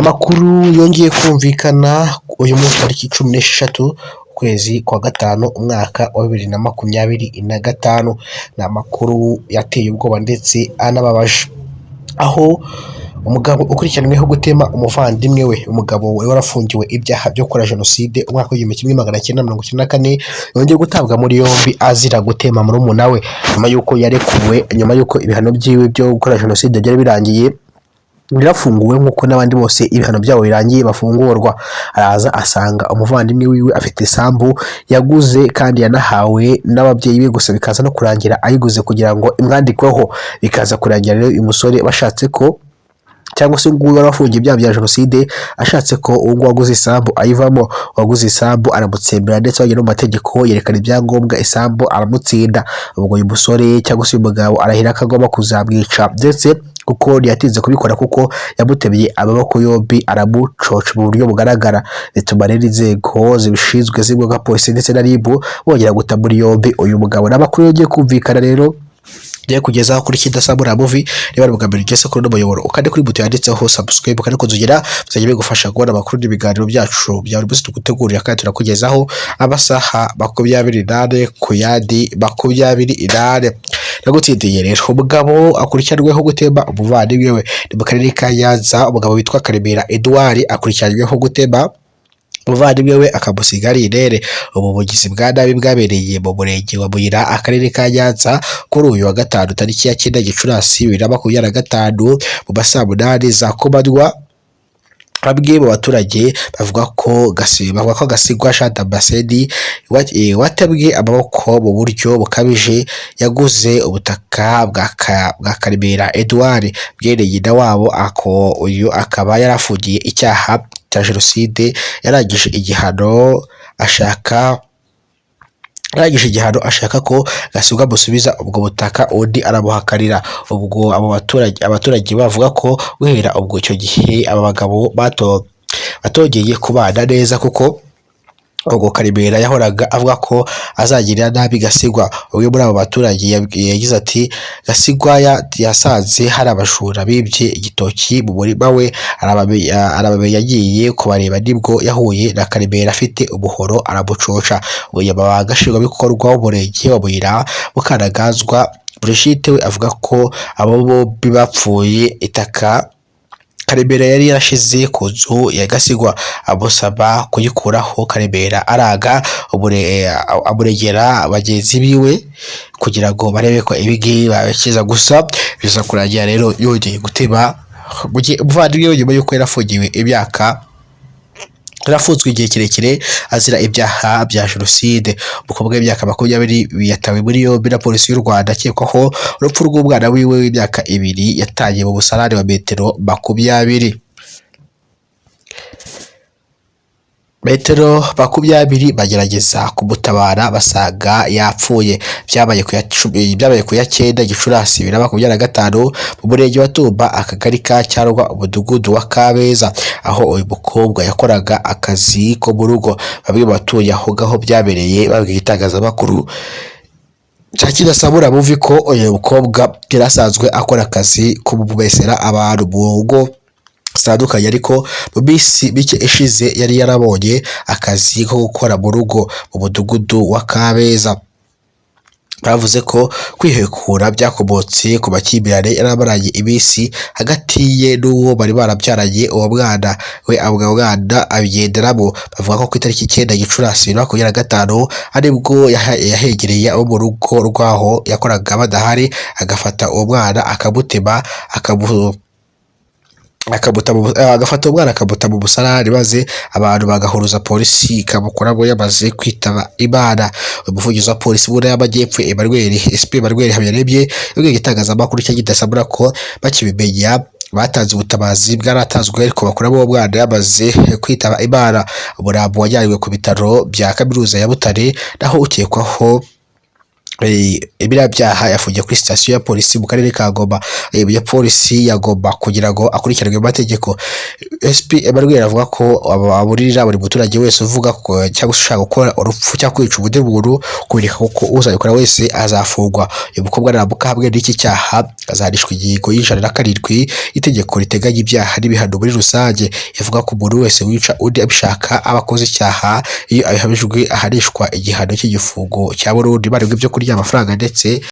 Amakuru yongeye kumvikana uyu munsi tariki 16 ukwezi kwa gatanu umwaka wa 2025. Ni amakuru yateye ubwoba ndetse anababaje, aho umugabo ukurikiranyweho gutema umuvandimwe we, umugabo wari warafungiwe ibyaha byo gukora jenoside umwaka w'1994 yongeye gutabwa muri yombi azira gutema murumuna we nyuma yuko yarekuwe, nyuma yuko ibihano byiwe byo gukora jenoside byari birangiye. Birafunguwe nk'uko n'abandi bose ibihano byabo birangiye bafungurwa. Araza asanga umuvandimwe wiwe afite isambu yaguze kandi yanahawe n'ababyeyi be, gusa bikaza no kurangira ayiguze kugira ngo imwandikweho. Bikaza kurangira rero uyu musore bashatse ko, cyangwa se nguwo warafungiye ibyaha bya jenoside ashatse ko ubwo waguze isambu ayivamo. Waguze isambu aramutsembera ndetse bagenda mu mategeko yerekana ibyangombwa isambu aramutsinda. Ubwo uyu musore cyangwa se uyu mugabo arahira ko agomba kuzamwica, ndetse kuko ntiyatinze kubikora kuko yamutemye amaboko yombi aramucoca mu buryo bugaragara. Bituma rero inzego zibishinzwe zimwe nka polisi ndetse na RIB bongera guta muri yombi uyu mugabo. N'amakuru yongeye kumvikana rero ngiye kugezaho kuri Kidasabura Movie. Niba ari ubwa mbere ugeze kuri uno muyoboro ukande kuri buto yanditseho subscribe kandi kuzugera bizajya bigufasha kubona amakuru n'ibiganiro byacu bya buri munsi tugutegurira kandi turakugezaho amasaha 28 ku yandi 28. Nagutsindiye rero umugabo akurikiranweho gutema umuvandimwe we ni mu karere ka Nyanza. Umugabo witwa Karemera Edouard akurikiranweho gutema umuvandimwe we akamusiga ari intere. Ubu bugizi bwa nabi bwabereye mu murenge wa Muyira akarere ka Nyanza kuri uyu wa gatanu tariki ya 9 Gicurasi 2025 mu masaa 8 za kumanywa. Bamwe mu baturage bavuga ko Gasigwa Jean Damascene watabwe amaboko mu buryo bukabije yaguze ubutaka bwa Karemera Edouard bwene nyina wabo. Uyu akaba yarafungiye icyaha cya jenoside, yarangije igihano ashaka ko Gasigwa musubiza ubwo butaka, undi aramuhakanira. Ubwo abo abaturage bavuga ko guhera ubwo icyo gihe aba bagabo batongeye kubana neza, kuko ubwo Karemera yahoraga avuga ko azagirira nabi Gasigwa. Umwe muri abo baturage yagize ati Gasigwa yasanze hari abajura bibye igitoki mu murima we, arabamenya yagiye kubareba, nibwo yahuye na Karemera afite umuhoro aramucoca. Umunyamabanga nshingwabikorwa w'umurenge wa Muyira Mukanagazwa Brigitte we avuga ko abo bombi bapfuye itaka Karemera yari yarashize ku nzu ya Gasigwa amusaba kuyikuraho. Karemera araga, amuregera bagenzi biwe kugira ngo barebe ko ibigi babikiza, gusa biza kurangira rero yongeye gutema umuvandimwe we nyuma yuko yarafungiwe imyaka, yarafunzwe igihe kirekire azira ibyaha bya jenoside. Umukobwa w'imyaka 20 yatawe muri yombi na polisi y'u Rwanda akekwaho urupfu rw'umwana wiwe w'imyaka 2 yataye mu busarani wa metero 20 bagerageza kumutabara basaga yapfuye. Byabaye ku ya 9 Gicurasi 2025 mu murenge wa Tumba akagari ka Cyarwa umudugudu wa Kabeza, aho uyu mukobwa yakoraga akazi ko mu rugo. Bamwe mu batuye aho ngaho byabereye babwiye itangazamakuru cya Kidasabura Movie ko uyu mukobwa yarasanzwe akora akazi ko kumesera abantu mu ngo zitandukanye, ariko mu minsi mike ishize yari yarabonye akazi ko gukora mu rugo mu mudugudu wa Kabeza. Bavuze ko kwihekura byakomotse ku makimbirane yaramaranye iminsi hagati ye n'uwo bari barabyaranye uwo mwana we, abwo mwana abigenderamo. Bavuga ko ku itariki 9 Gicurasi 2025 aribwo yahegereye abo mu rugo rwaho yakoraga badahari, agafata uwo mwana akamutema agafata umwana akamuta mu musarani, maze abantu bagahuruza polisi ikamukuramo yamaze kwitaba Imana. Umuvugizi wa polisi mu ntara y'Amajyepfo SP Emmanuel Habiyaremye yabwiye itangazamakuru cya Kidasabura ko bakibimenya batanze ubutabazi bwaratanzwe, ariko bakuramo uwo mwana yamaze kwitaba Imana. Umurambo wajyanywe ku bitaro bya Kaminuza ya Butare, naho ukekwaho biriya byaha yafungiye kuri sitasiyo ya polisi mu karere ka Goma, ya polisi ya Goma kugira ngo akurikiranwe amategeko. SP Emmanuel avuga ko aburira buri muturage wese uvuga ko cyangwa ushaka gukora urupfu cyangwa kwica ubundi muntu kubireka kuko uzabikora wese azafungwa. Uyu mukobwa naramuka hamwe n'iki cyaha azarishwa ingingo y'107 itegeko riteganya ibyaha n'ibihano muri rusange. Ivuga ko umuntu wese wica undi abishaka aba akoze icyaha, iyo abihamijwe ahanishwa igihano cy'igifungo cya burundu, baribwa ibyo kurya amafaranga ndetse